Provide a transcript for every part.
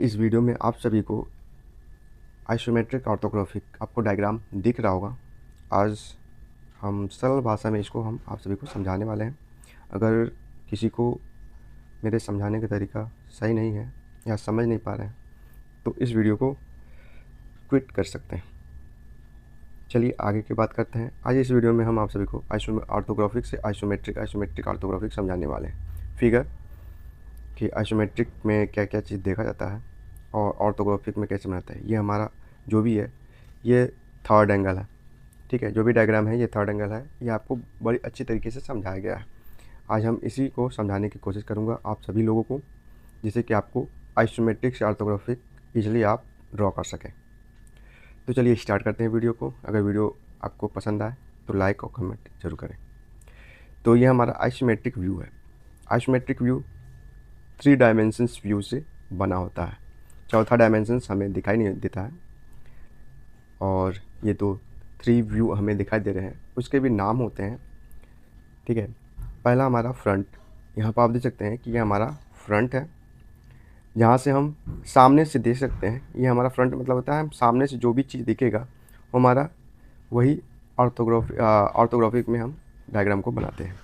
इस वीडियो में आप सभी को आइसोमेट्रिक ऑर्थोग्राफिक आपको डायग्राम दिख रहा होगा। आज हम सरल भाषा में इसको हम आप सभी को समझाने वाले हैं। अगर किसी को मेरे समझाने का तरीका सही नहीं है या समझ नहीं पा रहे हैं तो इस वीडियो को क्विट कर सकते हैं। चलिए आगे की बात करते हैं। आज इस वीडियो में हम आप सभी को ऑर्थोग्राफिक से आइसोमेट्रिक ऑर्थोग्राफिक समझाने वाले हैं। फिगर कि आइसोमेट्रिक में क्या क्या चीज़ देखा जाता है और ऑर्थोग्राफिक में कैसे बनाता है। ये हमारा जो भी है ये थर्ड एंगल है, ठीक है। जो भी डायग्राम है ये थर्ड एंगल है। ये आपको बड़ी अच्छी तरीके से समझाया गया है। आज हम इसी को समझाने की कोशिश करूँगा आप सभी लोगों को, जिससे कि आपको आइसोमेट्रिक से ऑर्थोग्राफिक ईजिली आप ड्रॉ कर सकें। तो चलिए स्टार्ट करते हैं वीडियो को। अगर वीडियो आपको पसंद आए तो लाइक और कमेंट जरूर करें। तो ये हमारा आइसोमेट्रिक व्यू है। आइसोमेट्रिक व्यू 3 डायमेंशंस व्यू से बना होता है। चौथा डायमेंशंस हमें दिखाई नहीं देता है और ये तो 3 व्यू हमें दिखाई दे रहे हैं। उसके भी नाम होते हैं, ठीक है। पहला हमारा फ्रंट, यहाँ पर आप देख सकते हैं कि ये हमारा फ्रंट है, जहाँ से हम सामने से देख सकते हैं। ये हमारा फ्रंट मतलब होता है हम सामने से जो भी चीज़ दिखेगा वो हमारा वही ऑर्थोग्राफिक में हम डायग्राम को बनाते हैं।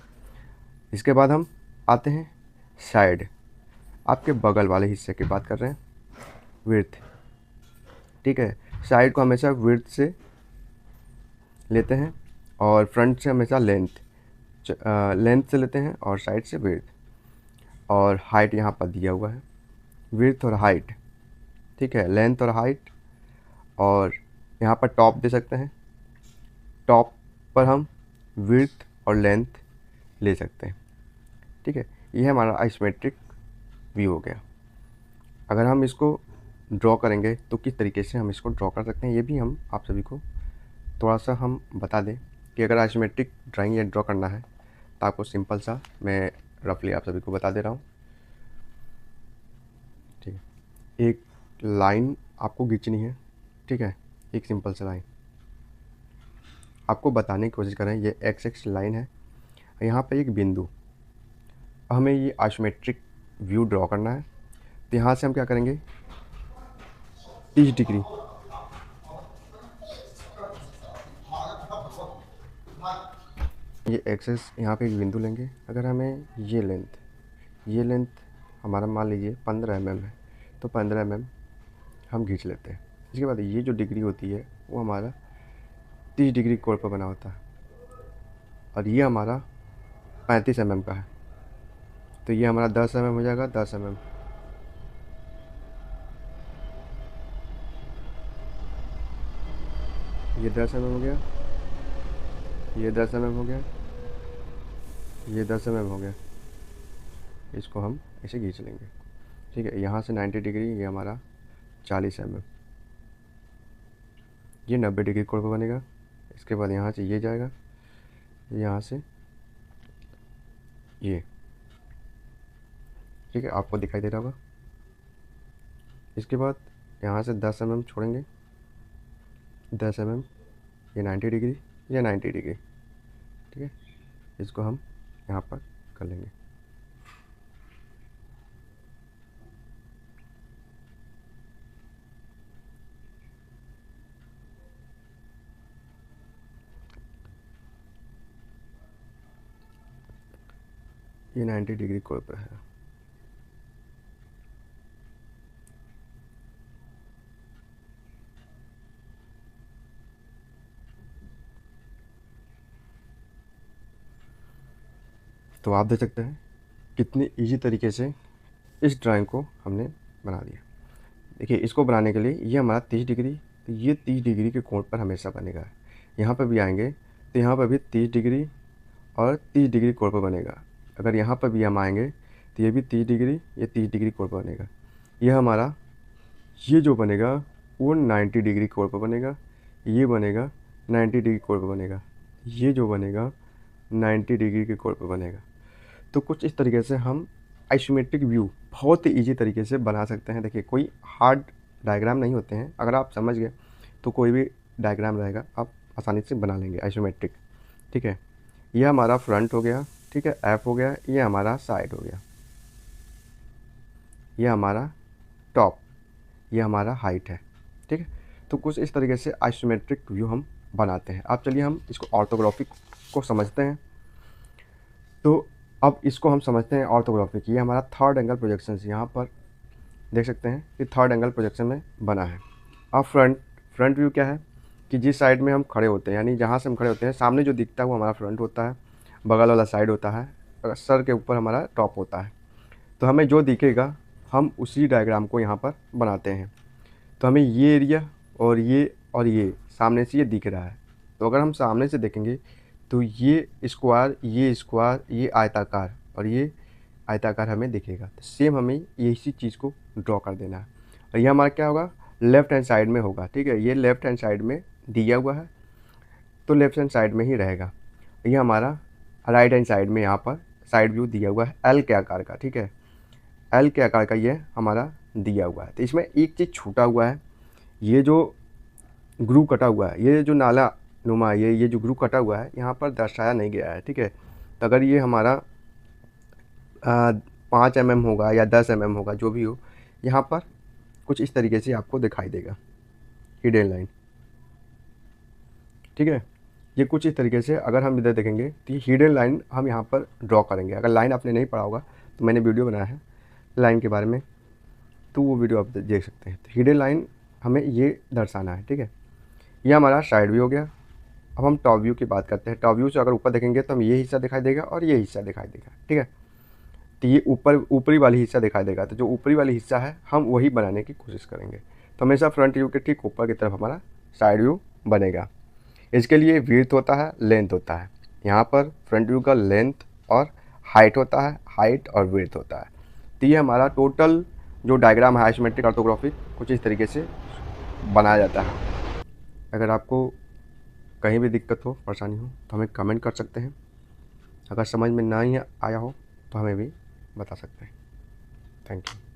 इसके बाद हम आते हैं साइड, आपके बगल वाले हिस्से की बात कर रहे हैं। विड्थ, ठीक है। साइड को हमेशा विड्थ से लेते हैं और फ्रंट से हमेशा लेंथ से लेते हैं और साइड से विड्थ। और हाइट यहाँ पर दिया हुआ है, विड्थ और हाइट, ठीक है। लेंथ और हाइट, और यहाँ पर टॉप दे सकते हैं। टॉप पर हम विड्थ और लेंथ ले सकते हैं, ठीक है। यह हमारा आइसोमेट्रिक व्यू हो गया। अगर हम इसको ड्रॉ करेंगे तो किस तरीके से हम इसको ड्रॉ कर सकते हैं ये भी हम आप सभी को थोड़ा सा हम बता दें कि अगर आइसोमेट्रिक ड्राइंग या ड्रॉ करना है तो आपको सिंपल सा मैं रफली आप सभी को बता दे रहा हूँ, ठीक है। एक लाइन आपको खींचनी है, ठीक है। एक सिंपल सा लाइन आपको बताने की कोशिश करें। ये एक्स लाइन है, यहाँ पे एक बिंदु। हमें ये आइसोमेट्रिक व्यू ड्रॉ करना है तो यहाँ से हम क्या करेंगे, 30 डिग्री ये एक्सेस यहाँ पे एक बिंदु लेंगे। अगर हमें ये लेंथ हमारा मान लीजिए 15 mm है तो 15 mm हम खींच लेते हैं। इसके बाद ये जो डिग्री होती है वो हमारा 30 डिग्री कोण पर बना होता है और ये हमारा 35 mm का है। तो ये हमारा 10 mm हो जाएगा, 10 mm। ये 10 mm हो गया, ये 10 mm हो गया, ये 10 mm हो गया। इसको हम ऐसे खींच लेंगे, ठीक है। यहाँ से 90 डिग्री, ये हमारा 40 mm, ये 90 डिग्री कोण पर बनेगा। इसके बाद यहाँ से ये जाएगा, यहाँ से ये, ठीक है। आपको दिखाई दे रहा होगा। इसके बाद यहाँ से 10 mm छोड़ेंगे, 10 mm, ये 90 डिग्री, ये 90 डिग्री, ठीक है। इसको हम यहाँ पर कर लेंगे। ये 90 डिग्री कोण पर है। तो आप देख सकते हैं कितनी इजी तरीके से इस ड्राइंग को हमने बना दिया। देखिए इसको बनाने के लिए ये हमारा 30 डिग्री, तो ये 30 डिग्री के कोण पर हमेशा बनेगा। यहाँ पर भी आएंगे तो यहाँ पर भी 30 डिग्री और 30 डिग्री कोण पर बनेगा। अगर यहाँ पर भी हम आएंगे तो ये भी 30 डिग्री, ये 30 डिग्री कोण पर बनेगा। यह हमारा ये जो बनेगा वो 90 डिग्री कोण पर बनेगा। ये बनेगा 90 डिग्री कोण पर बनेगा। ये जो बनेगा 90 डिग्री के कोण पर बनेगा। तो कुछ इस तरीके से हम आइसोमेट्रिक व्यू बहुत ही ईजी तरीके से बना सकते हैं। देखिए कोई हार्ड डायग्राम नहीं होते हैं, अगर आप समझ गए तो कोई भी डायग्राम रहेगा आप आसानी से बना लेंगे आइसोमेट्रिक, ठीक है। यह हमारा फ्रंट हो गया, ठीक है, एफ हो गया। ये हमारा साइड हो गया, यह हमारा टॉप, ये हमारा हाइट है, ठीक है। तो कुछ इस तरीके से आइसोमेट्रिक व्यू हम बनाते हैं। अब चलिए हम इसको ऑर्थोग्राफिक को समझते हैं। तो अब इसको हम समझते हैं ऑर्थोग्राफिक। ये हमारा थर्ड एंगल प्रोजेक्शन, यहाँ पर देख सकते हैं कि थर्ड एंगल प्रोजेक्शन में बना है। अब फ्रंट व्यू क्या है कि जिस साइड में हम खड़े होते हैं, यानी जहाँ से हम खड़े होते हैं, सामने जो दिखता है वो हमारा फ्रंट होता है, बगल वाला साइड होता है, सर के ऊपर हमारा टॉप होता है। तो हमें जो दिखेगा हम उसी डायग्राम को यहाँ पर बनाते हैं। तो हमें ये एरिया और ये सामने से ये दिख रहा है। तो अगर हम सामने से देखेंगे तो ये स्क्वायर, ये आयताकार और ये आयताकार हमें दिखेगा। तो सेम हमें इसी चीज़ को ड्रॉ कर देना है। और ये हमारा क्या होगा, लेफ़्ट हैंड साइड में होगा, ठीक है। ये लेफ़्ट हैंड साइड में दिया हुआ है तो लेफ़्ट हैंड साइड में ही रहेगा। ये हमारा राइट हैंड साइड में यहाँ पर साइड व्यू दिया हुआ है एल के आकार का, ठीक है। एल के आकार का ये हमारा दिया हुआ है। तो इसमें एक चीज़ छूटा हुआ है, ये जो ग्रू कटा हुआ है, ये जो नाला नुमा, ये जो ग्रू कटा हुआ है यहाँ पर दर्शाया नहीं गया है, ठीक है। तो अगर ये हमारा 5 mm होगा या 10 mm होगा, जो भी हो, यहाँ पर कुछ इस तरीके से आपको दिखाई देगा हिडन लाइन, ठीक है। ये कुछ इस तरीके से अगर हम इधर देखेंगे तो ये हिडन लाइन हम यहाँ पर ड्रॉ करेंगे। अगर लाइन आपने नहीं पढ़ा होगा तो मैंने वीडियो बनाया है लाइन के बारे में, तो वो वीडियो आप देख सकते हैं। तो हिडन लाइन हमें ये दर्शाना है, ठीक है। ये हमारा साइड व्यू हो गया। अब हम टॉप व्यू की बात करते हैं। टॉप व्यू से अगर ऊपर देखेंगे तो हम ये हिस्सा दिखाई देगा और ये हिस्सा दिखाई देगा, ठीक है। तो ये ऊपरी वाली हिस्सा दिखाई देगा। तो जो ऊपरी वाली हिस्सा है हम वही बनाने की कोशिश करेंगे। तो हमेशा फ्रंट व्यू के ठीक ऊपर की तरफ हमारा साइड व्यू बनेगा। इसके लिए विड्थ होता है, लेंथ होता है। यहाँ पर फ्रंट व्यू का लेंथ और हाइट होता है, हाइट और विड्थ होता है। तो ये हमारा टोटल जो डायग्राम है आइसोमेट्रिक ऑर्थोग्राफिक कुछ इस तरीके से बनाया जाता है। अगर आपको कहीं भी दिक्कत हो, परेशानी हो तो हमें कमेंट कर सकते हैं। अगर समझ में नहीं आया हो तो हमें भी बता सकते हैं। Thank you.